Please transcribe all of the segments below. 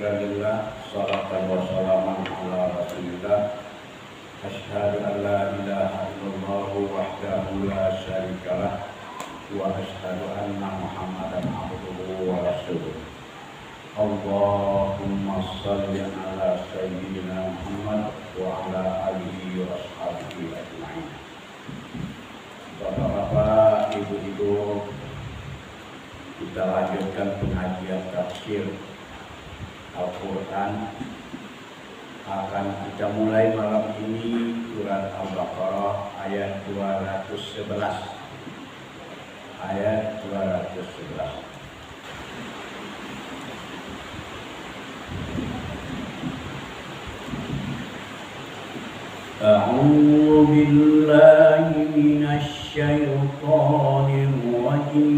syukralillah, salatan wa salaman ala rasulillah. Asyhadu an la ilaha illallah wahdahu la syarikalah wa asyhadu anna Muhammadan abduhu wa rasuluh. Allahumma shalli ala sayyidina Muhammad wa ala alihi wa ashabihi ajma'in. Bapak-bapak, ibu-ibu, kita lanjutkan pengajian tafsir Al-Quran. Akan kita mulai malam ini surat Al-Baqarah ayat 211. Ayat 211. A'udzu billahi minasy syaithanir rajim.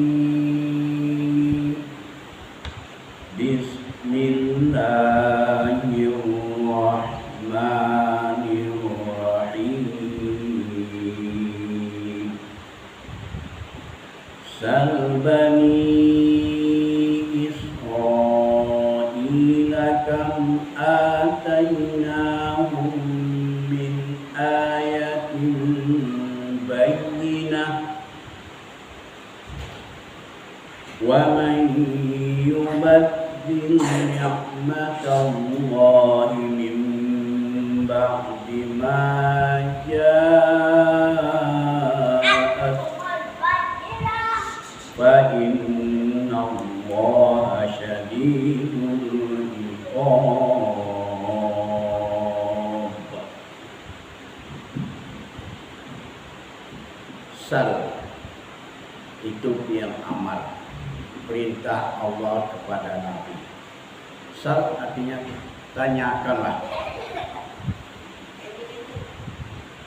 Bismillahirrahmanirrahim. Sal bani Israila kam atainahum min ayatin bayyinah wa man yubaddil ni'matallahi min ba'di ma ja'at fa innallaha syadidul iqab. Sal itu yang amal, perintah Allah kepada Nabi. Sal artinya tanyakanlah.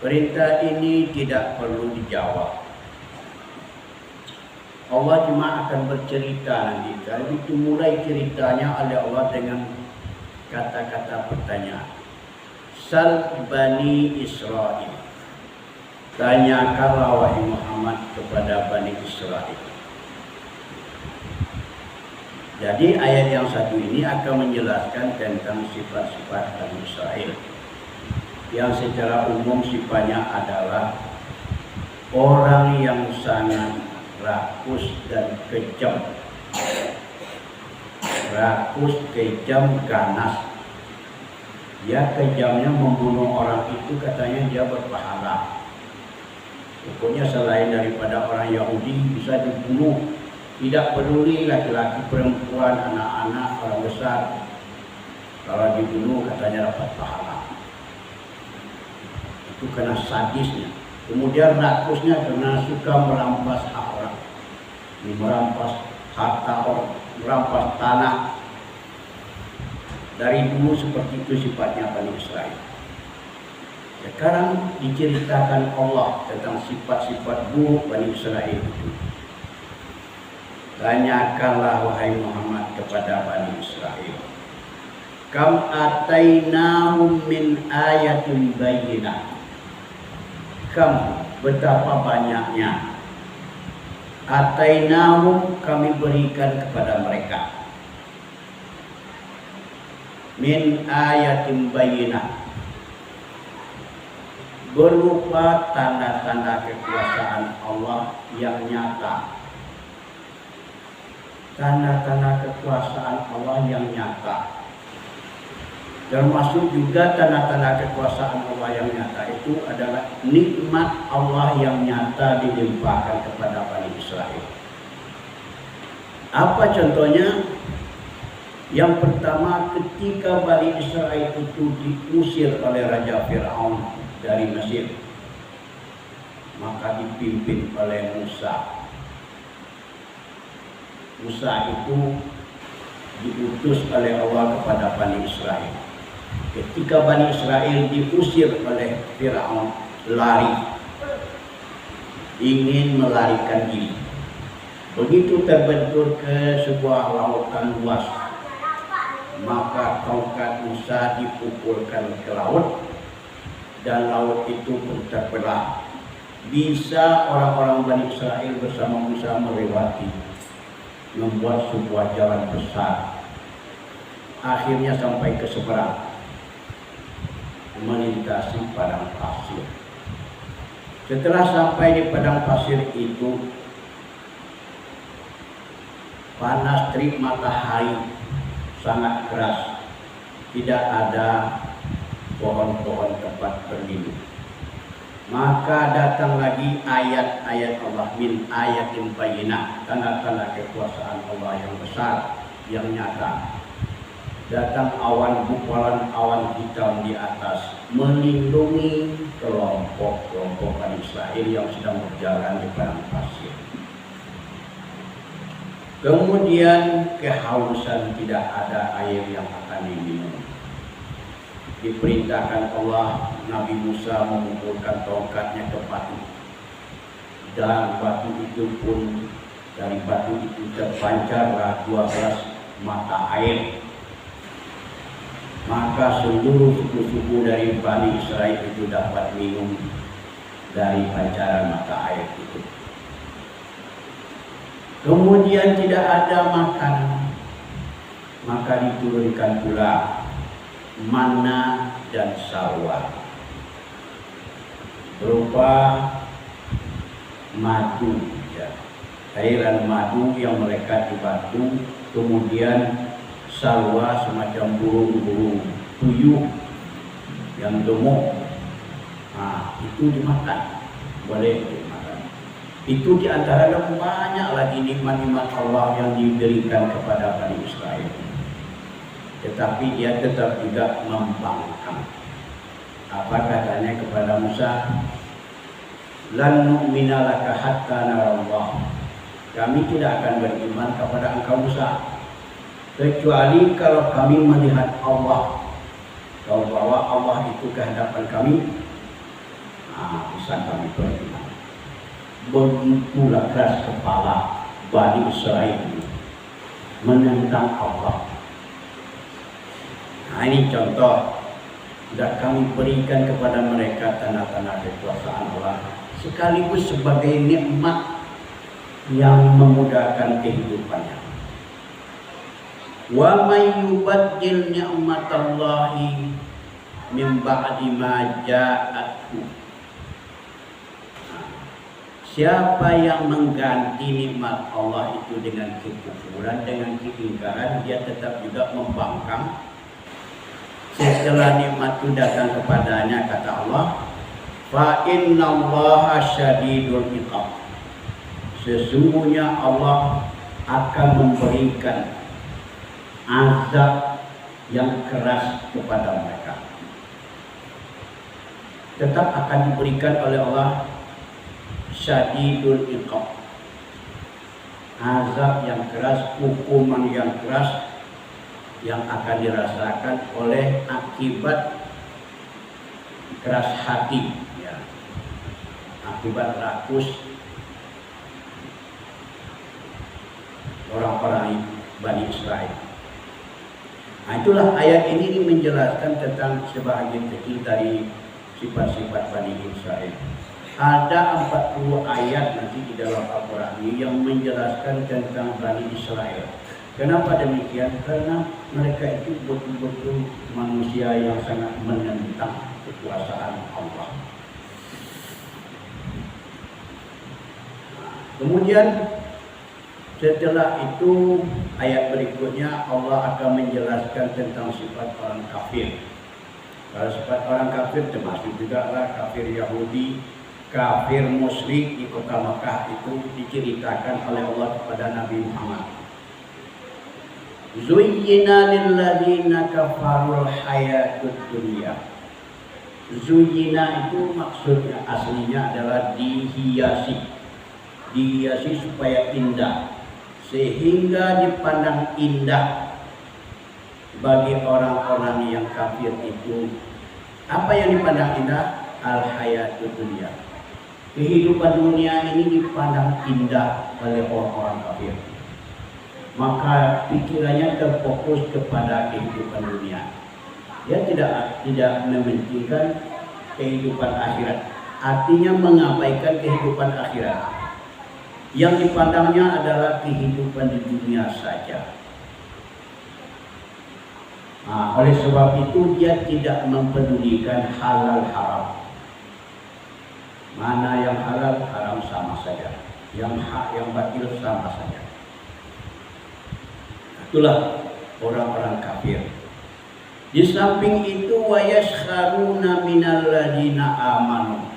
Perintah ini tidak perlu dijawab. Allah cuma akan bercerita nanti. Kalau itu mulai ceritanya oleh Allah dengan kata-kata pertanyaan. Sal Bani Israel. Tanyakanlah wahai Muhammad kepada Bani Israel. Jadi ayat yang satu ini akan menjelaskan tentang sifat-sifat Bani Israel yang secara umum sifatnya adalah orang yang sangat rakus dan kejam. Rakus, kejam, ganas. Dia kejamnya membunuh orang itu katanya dia berpahala. Pokoknya selain daripada orang Yahudi bisa dibunuh. Tidak peduli laki-laki, perempuan, anak-anak, orang besar. Kalau dibunuh katanya dapat pahala. Itu karena sadisnya. Kemudian rakusnya karena suka merampas hak orang. Merampas harta orang, merampas tanah. Dari dulu seperti itu sifatnya Bani Israel. Sekarang diceritakan Allah tentang sifat-sifat buruk Bani Israel itu. Tanyakanlah wahai Muhammad kepada Bani Israel. Kam atainahum min ayatin bayyinah. Kam, betapa banyaknya. Atainahum, kami berikan kepada mereka. Min ayatin bayyinah. Berupa tanda-tanda kekuasaan Allah yang nyata. Tanda-tanda kekuasaan Allah yang nyata. Termasuk juga tanda-tanda kekuasaan Allah yang nyata itu adalah nikmat Allah yang nyata dilimpahkan kepada Bani Israel. Apa contohnya? Yang pertama, ketika Bani Israel itu diusir oleh Raja Fir'aun dari Mesir, maka dipimpin oleh Musa. Musa itu diutus oleh Allah kepada Bani Israel. Ketika Bani Israel diusir oleh Fir'aun, lari, ingin melarikan diri. Begitu terbentur ke sebuah lautan luas, maka tongkat Musa dipukulkan ke laut, dan laut itu pun terbelah. Bisa orang-orang Bani Israel bersama Musa melewati, membuat sebuah jalan besar. akhirnya sampai ke seberang, melintasi padang pasir. Setelah sampai di padang pasir itu, panas terik matahari sangat keras, tidak ada pohon-pohon tempat berlindung. Maka datang lagi ayat-ayat Allah, min ayatin bayyinah, tanda-tanda kekuasaan Allah yang besar, yang nyata. Datang awan gumpalan awan hitam di atas, melindungi kelompok-kelompok Bani Israel yang sedang berjalan di padang pasir. Kemudian kehausan, tidak ada air yang akan diminum. Diperintahkan Allah, Nabi Musa mengumpulkan tongkatnya ke batu, dan batu itu pun, dari batu itu terpancarlah 12 mata air. Maka seluruh suku-suku dari Bani Israel itu dapat minum dari pancaran mata air itu. Kemudian tidak ada makanan, maka diturunkan pula manna dan salwa berupa madu, ya, cairan madu yang melekat di batu, kemudian salwa semacam burung-burung puyuh yang gemuk. Nah, itu dimakan, boleh dimakan. Itu diantara banyak lagi nikmat-nikmat Allah yang diberikan kepada Bani Israel. Tetapi dia tetap juga membangkang. Apa katanya kepada Musa? Lan nu'mina laka hatta narallah. Kami tidak akan beriman kepada engkau Musa, kecuali kalau kami melihat Allah. Kalau bahwa Allah itu ke hadapan kami, bisa kami beriman. Begitulah keras kepala Bani Israel menentang Allah. Nah, ini contoh, sudah kami berikan kepada mereka tanda-tanda kekuasaan Allah, sekaligus sebagai nikmat yang memudahkan kehidupannya. Wa may yubaddil ni'matallahi min ba'di ma ja'athu. Siapa yang mengganti nikmat Allah itu dengan kekufuran, dengan keingkaran, dia tetap juga membangkang. Setelah nikmat itu datang kepadanya, kata Allah, fa innallaha syadidul iqab. Sesungguhnya Allah akan memberikan azab yang keras kepada mereka. Tetap akan diberikan oleh Allah syadidul iqab, azab yang keras, hukuman yang keras yang akan dirasakan oleh akibat keras hati, ya, akibat rakus orang-orang Bani Israel. Nah, itulah ayat ini menjelaskan tentang sebahagian kecil dari sifat-sifat Bani Israel. Ada 40 ayat nanti di dalam Al-Quran ini yang menjelaskan tentang Bani Israel. Kenapa demikian? Karena mereka itu betul-betul manusia yang sangat menentang kekuasaan Allah. Kemudian setelah itu ayat berikutnya Allah akan menjelaskan tentang sifat orang kafir. Kalau sifat orang kafir termasuk juga kafir Yahudi, kafir musyrik di kota Makkah itu diceritakan oleh Allah kepada Nabi Muhammad. Zuyyina lilladzina kafarul hayatud dunya. Zuyyina itu maksudnya aslinya adalah dihiasi. Dihiasi supaya indah, sehingga dipandang indah bagi orang-orang yang kafir itu. Apa yang dipandang indah? Al-hayatud dunya. Kehidupan dunia ini dipandang indah oleh orang-orang kafir. Maka pikirannya terfokus kepada kehidupan dunia. Dia tidak mementingkan kehidupan akhirat. Artinya mengabaikan kehidupan akhirat. Yang dipandangnya adalah kehidupan di dunia saja. Nah, oleh sebab itu dia tidak mempedulikan halal haram. Mana yang halal haram sama saja, yang hak yang batil sama saja. Itulah orang-orang kafir. Di samping itu wa yaskharuna minal ladina amanu.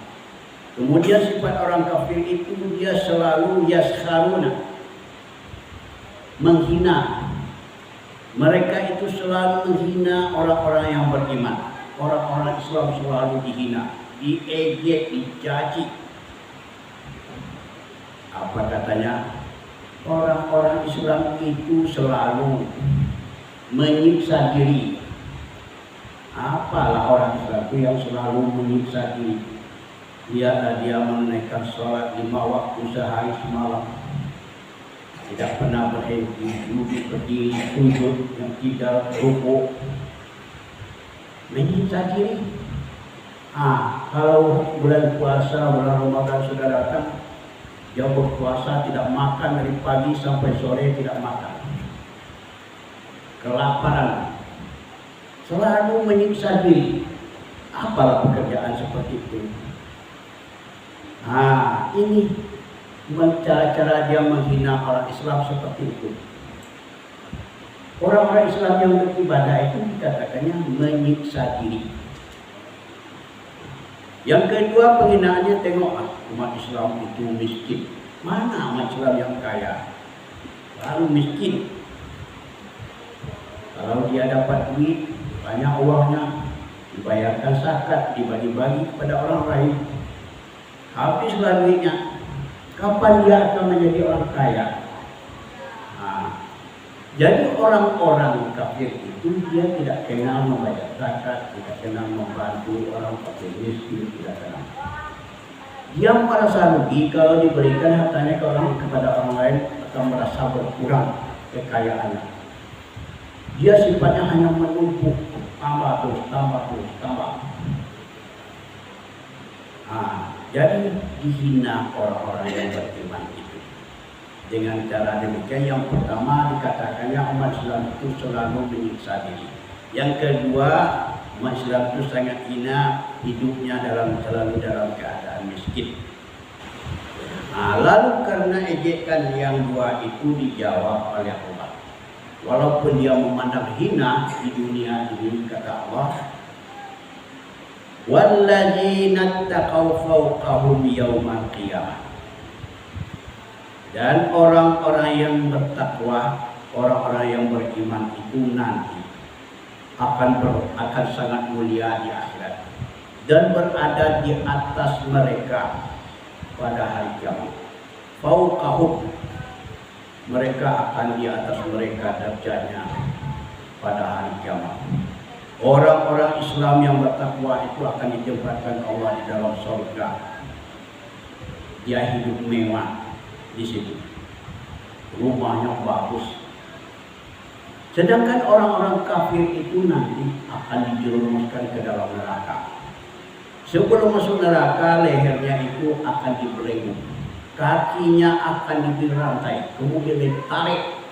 Kemudian sifat orang kafir itu dia selalu yaskharuna, menghina. Mereka itu selalu menghina orang-orang yang beriman. Orang-orang Islam selalu dihina, diejek, dicaci. Apa katanya? Orang-orang Islam itu selalu menyiksa diri. Apalah orang Islam itu yang selalu menyiksa diri? Dia menunaikan sholat 5 waktu sehari semalam, tidak pernah berhenti, duduk, berdiri, sujud, yang tidak rukuk, menyiksa diri. Kalau bulan puasa, bulan Ramadan sudah datang, dia berpuasa tidak makan dari pagi sampai sore, tidak makan, kelaparan, selalu menyiksa diri. Apalah pekerjaan seperti itu? Ini cara-cara dia menghina orang Islam seperti itu. Orang-orang Islam yang beribadah itu dikatakannya menyiksa diri. Yang kedua penghinaannya, tengoklah umat Islam itu miskin. Mana umat Islam yang kaya? Lalu miskin. Kalau dia dapat duit, banyak uangnya, dibayarkan zakat, dibagi-bagi kepada orang lain. Habislah duitnya. Kapan dia akan menjadi orang kaya? Jadi orang-orang kafir itu dia tidak kenal membayar zakat, tidak kenal membantu orang fakir miskin, tidak kenal. Dia merasa rugi kalau diberikan hartanya kepada orang lain, akan merasa berkurang kekayaannya. Dia sifatnya hanya menumpuk, tambah terus, tambah terus, tambah. Jadi dihina orang-orang yang beriman itu. Dengan cara demikian, yang pertama dikatakannya umat Islam itu selalu menyiksa diri. Yang kedua, umat Islam itu sangat hina, hidupnya selalu dalam keadaan miskin. Lalu karena ejekan yang dua itu dijawab oleh Allah. Walaupun dia memandang hina di dunia ini, kata Allah, walladzina taqaw fawqahum yaumal qiyamah. Dan orang-orang yang bertakwa, orang-orang yang beriman itu nanti akan sangat mulia di akhirat dan berada di atas mereka pada hari kiamat. Fawqahum, mereka akan di atas mereka derajatnya pada hari kiamat. Orang-orang Islam yang bertakwa itu akan ditempatkan Allah di dalam surga. Dia hidup mewah di situ, rumahnya bagus. Sedangkan orang-orang kafir itu nanti akan dijerumuskan ke dalam neraka. Sebelum masuk neraka, lehernya itu akan dibelenggu, kakinya akan dirantai, kemudian ditarik.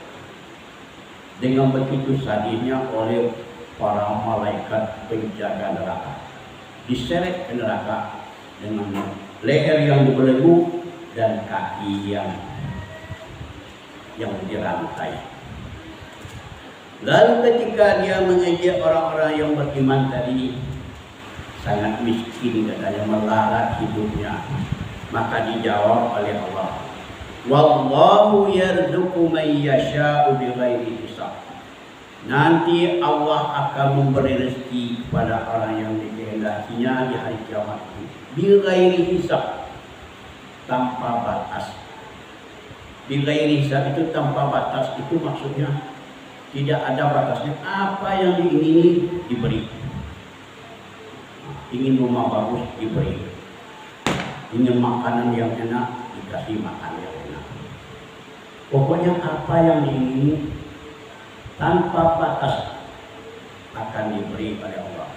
Dengan begitu sadisnya oleh para malaikat penjaga neraka, diseret ke neraka dengan leher yang dibelenggu dan kaki yang dirantai. Lalu ketika dia mengejek orang-orang yang beriman tadi, sangat miskin katanya, melarat hidupnya, maka dijawab oleh Allah, wallahu yarzuqu man yasha'u bighairi hisab. Nanti Allah akan memberi rezeki kepada orang yang dikehendakinya di hari kiamat itu, bighairi hisab, tanpa batas. Bighairi hisab itu tanpa batas, itu maksudnya tidak ada batasnya. Apa yang diingini diberi. Ingin rumah bagus diberi, ingin makanan yang enak dikasih makan yang enak. Pokoknya apa yang diingini tanpa batas akan diberi oleh Allah.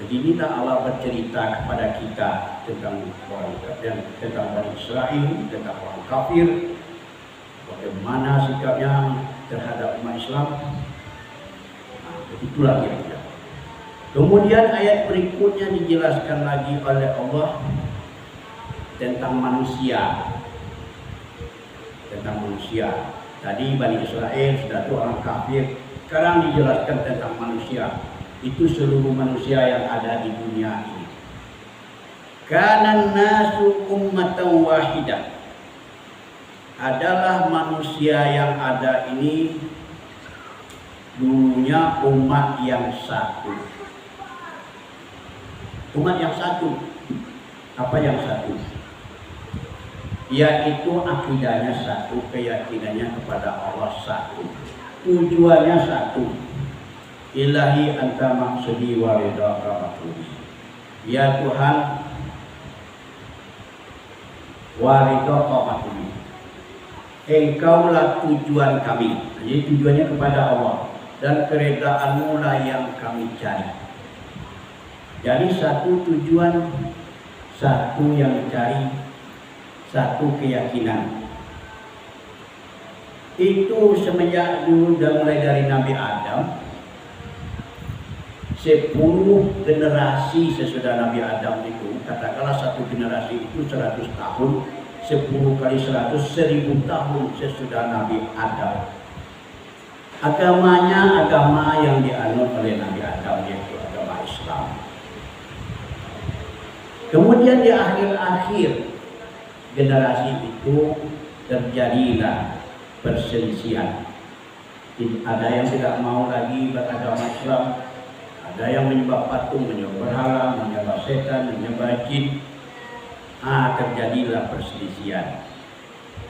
Beginilah Allah bercerita kepada kita tentang orang kafir, tentang orang Israel, tentang orang kafir, bagaimana sikapnya terhadap umat Islam. Itulah kira-kira. Kemudian ayat berikutnya dijelaskan lagi oleh Allah tentang manusia. Tentang manusia. Tadi Bani Israel sudah itu orang kafir. Sekarang dijelaskan tentang manusia. Itu seluruh manusia yang ada di dunia ini. Kana nasu ummatan wahidah. Adalah manusia yang ada ini dulunya umat yang satu. Umat yang satu. Apa yang satu? Yaitu akidahnya satu, keyakinannya kepada Allah satu, tujuannya satu. Ilahi anta maksudi wa ridha rahmatullahi. Ya Tuhan, wa ridha rahmatullahi. Engkaulah tujuan kami. Jadi tujuannya kepada Allah dan keredaanmu lah yang kami cari. Jadi satu tujuan, satu yang dicari, satu keyakinan. Itu semenjak dulu dan mulai dari Nabi Adam, 10 generasi sesudah Nabi Adam itu, katakanlah satu generasi itu 100 tahun, 10 kali 100, 1000 tahun sesudah Nabi Adam. Agamanya agama yang dianut oleh Nabi Adam, yaitu agama Islam. Kemudian di akhir-akhir generasi itu terjadilah perselisihan. Ada yang tidak mau lagi beragama Islam, ada yang menyembah patung, menyembah berhala, menyembah setan, menyembah jin. Terjadilah perselisihan.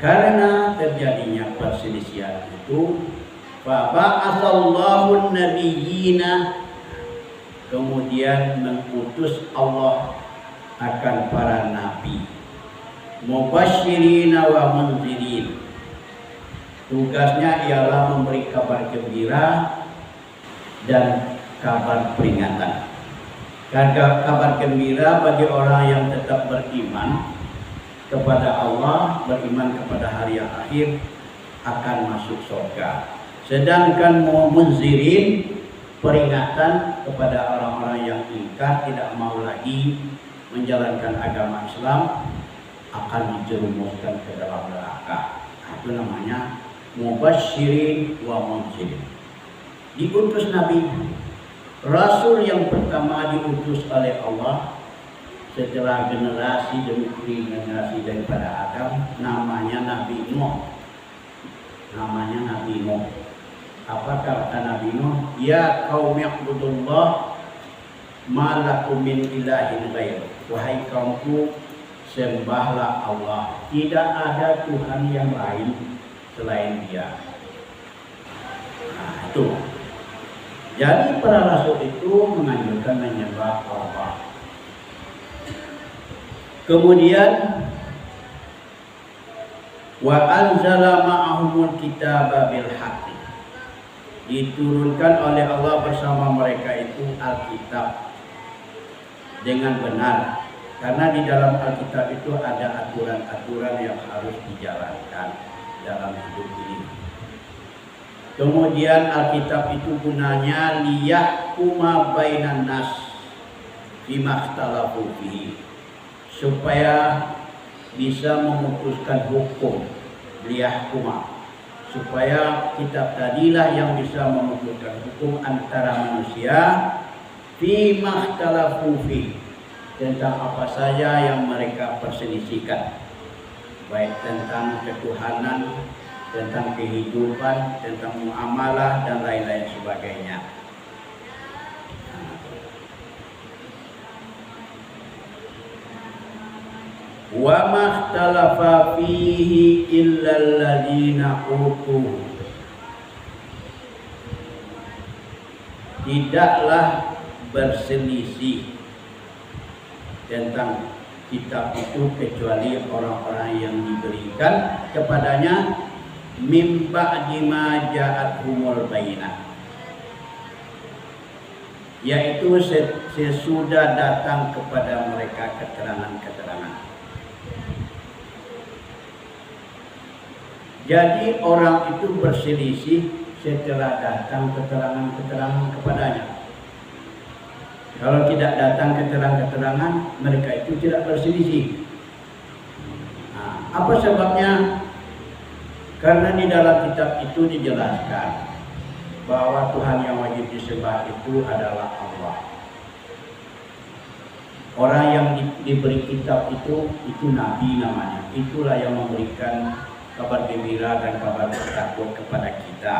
Karena terjadinya perselisihan itu, faba'atsallahu nabiyyina, kemudian mengutus Allah akan para nabi, mubasyirina wa munzirin. Tugasnya ialah memberi kabar gembira dan kabar peringatan. Kabar gembira bagi orang yang tetap beriman kepada Allah, beriman kepada hari yang akhir, akan masuk surga. Sedangkan munzirin, peringatan kepada orang-orang yang ingkar, tidak mau lagi menjalankan agama Islam, akan dijerumuskan ke dalam neraka. Itu namanya mubasyirin wa munzirin. Diutus Nabi, Rasul yang pertama diutus oleh Allah setelah generasi demi generasi daripada Adam, namanya Nabi Nuh. Namanya Nabi Nuh. Apa kata Nabi Nuh? Ya qaumi ibudullah ma lakum min ilahin ghairuh. Wahai kaumku, sembahlah Allah, tidak ada Tuhan yang lain selain Dia. Nah, itu. Jadi para rasul itu menganjurkan menyembah Allah. Kemudian wa anzala ma'ahumul kitaba bil haqqi, diturunkan oleh Allah bersama mereka itu Alkitab dengan benar. Karena di dalam Alkitab itu ada aturan-aturan yang harus dijalankan dalam hidup ini. Kemudian Alkitab itu gunanya liyahkuma bainan nas bima ikhtalafu fihi, supaya bisa memutuskan hukum. Liyahkuma, supaya kitab tadilah yang bisa memutuskan hukum antara manusia bima ikhtalafu fihi, tentang apa saja yang mereka perselisihkan, baik tentang ketuhanan, tentang kehidupan, tentang muamalah dan lain-lain sebagainya. Wa makhtalafa fihi illa alladziina utuh, tidaklah berselisih tentang kitab itu kecuali orang-orang yang diberikan kepadanya mim ba'di ma ja'athumul bayyinah, yaitu sesudah datang kepada mereka keterangan-keterangan. Jadi orang itu berselisih setelah datang keterangan-keterangan kepadanya. Kalau tidak datang keterangan-keterangan, mereka itu tidak berselisih. Nah, apa sebabnya? Karena di dalam kitab itu dijelaskan bahwa Tuhan yang wajib disembah itu adalah Allah. Orang yang diberi kitab itu nabi namanya. Itulah yang memberikan kabar gembira dan kabar takut kepada kita.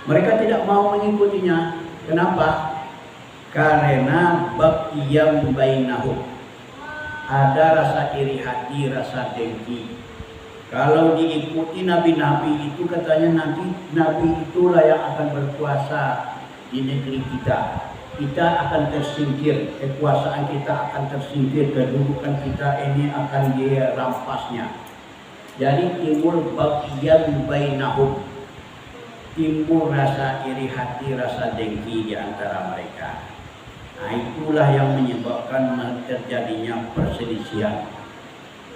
Mereka tidak mau mengikutinya. Kenapa? Karena baqiyam bainahum. Ada rasa iri hati, rasa dengki. Kalau diikuti nabi-nabi itu katanya nanti nabi itulah yang akan berkuasa di negeri kita. Kita akan tersingkir, kekuasaan kita akan tersingkir, kedudukan kita ini akan dirampasnya. Jadi timbul baqiyam bainahum. Timbul rasa iri hati, rasa dengki di antara mereka. Nah, itulah yang menyebabkan terjadinya perselisihan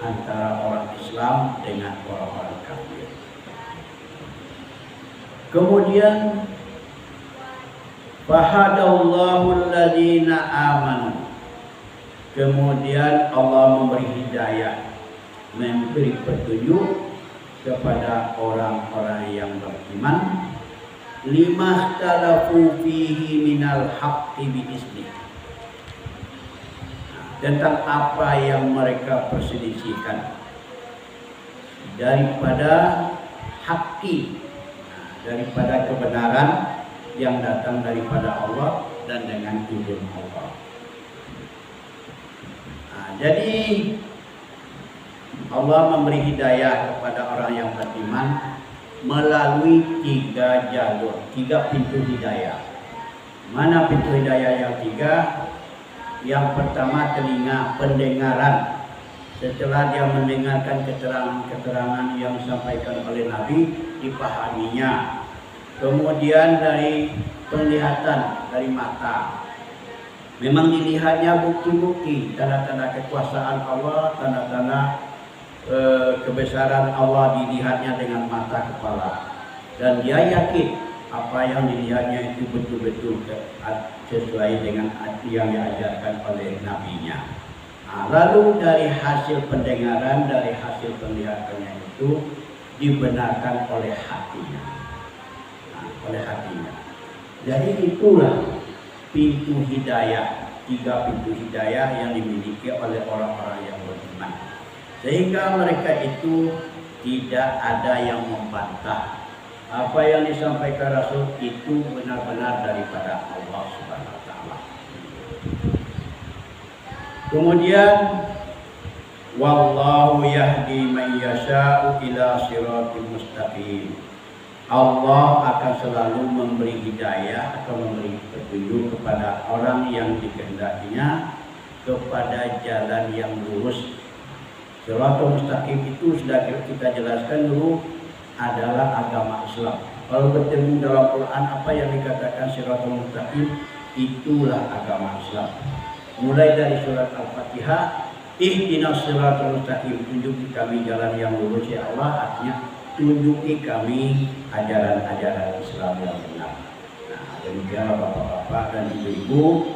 antara orang Islam dengan orang-orang kafir. Kemudian fahadallahu alladziina amanu. Kemudian Allah memberi hidayah, memberi petunjuk kepada orang-orang yang beriman lima ikhtalafu fihi minal haqqi bi'izni. Tentang apa yang mereka perselisihkan daripada haqqi, daripada kebenaran yang datang daripada Allah dan dengan izin Allah. Nah, jadi Allah memberi hidayah kepada orang yang beriman melalui 3 jalur, 3 pintu hidayah. Mana pintu hidayah yang 3? Yang pertama telinga pendengaran. Setelah dia mendengarkan keterangan-keterangan yang disampaikan oleh Nabi, dipahaminya. Kemudian dari penglihatan, dari mata. Memang dilihatnya bukti-bukti, tanda-tanda kekuasaan Allah, tanda-tanda kebesaran Allah dilihatnya dengan mata kepala. Dan dia yakin apa yang dilihatnya itu betul-betul sesuai dengan yang diajarkan oleh nabinya. Nah, lalu dari hasil pendengaran, dari hasil penglihatannya itu dibenarkan oleh hatinya. Nah, oleh hatinya. Jadi itulah pintu hidayah, 3 pintu hidayah yang dimiliki oleh orang-orang yang beriman. Sehingga mereka itu tidak ada yang membantah apa yang disampaikan Rasul itu benar-benar daripada Allah Subhanahu wa taala. Kemudian wallahu yahdi man yasha'u ila siratal mustaqim. Allah akan selalu memberi hidayah atau memberi petunjuk kepada orang yang dikehendakinya kepada jalan yang lurus. Siratal mustaqim itu sudah kita jelaskan dulu adalah agama Islam. Kalau bertemu dalam Quran apa yang dikatakan siratal mustaqim, itulah agama Islam. Mulai dari surat Al-Fatihah, ihdinas siratal mustaqim, tunjuki kami jalan yang lurus ya Allah, artinya tunjuki kami ajaran-ajaran Islam yang benar. Nah, demikian bapak-bapak dan ibu-ibu.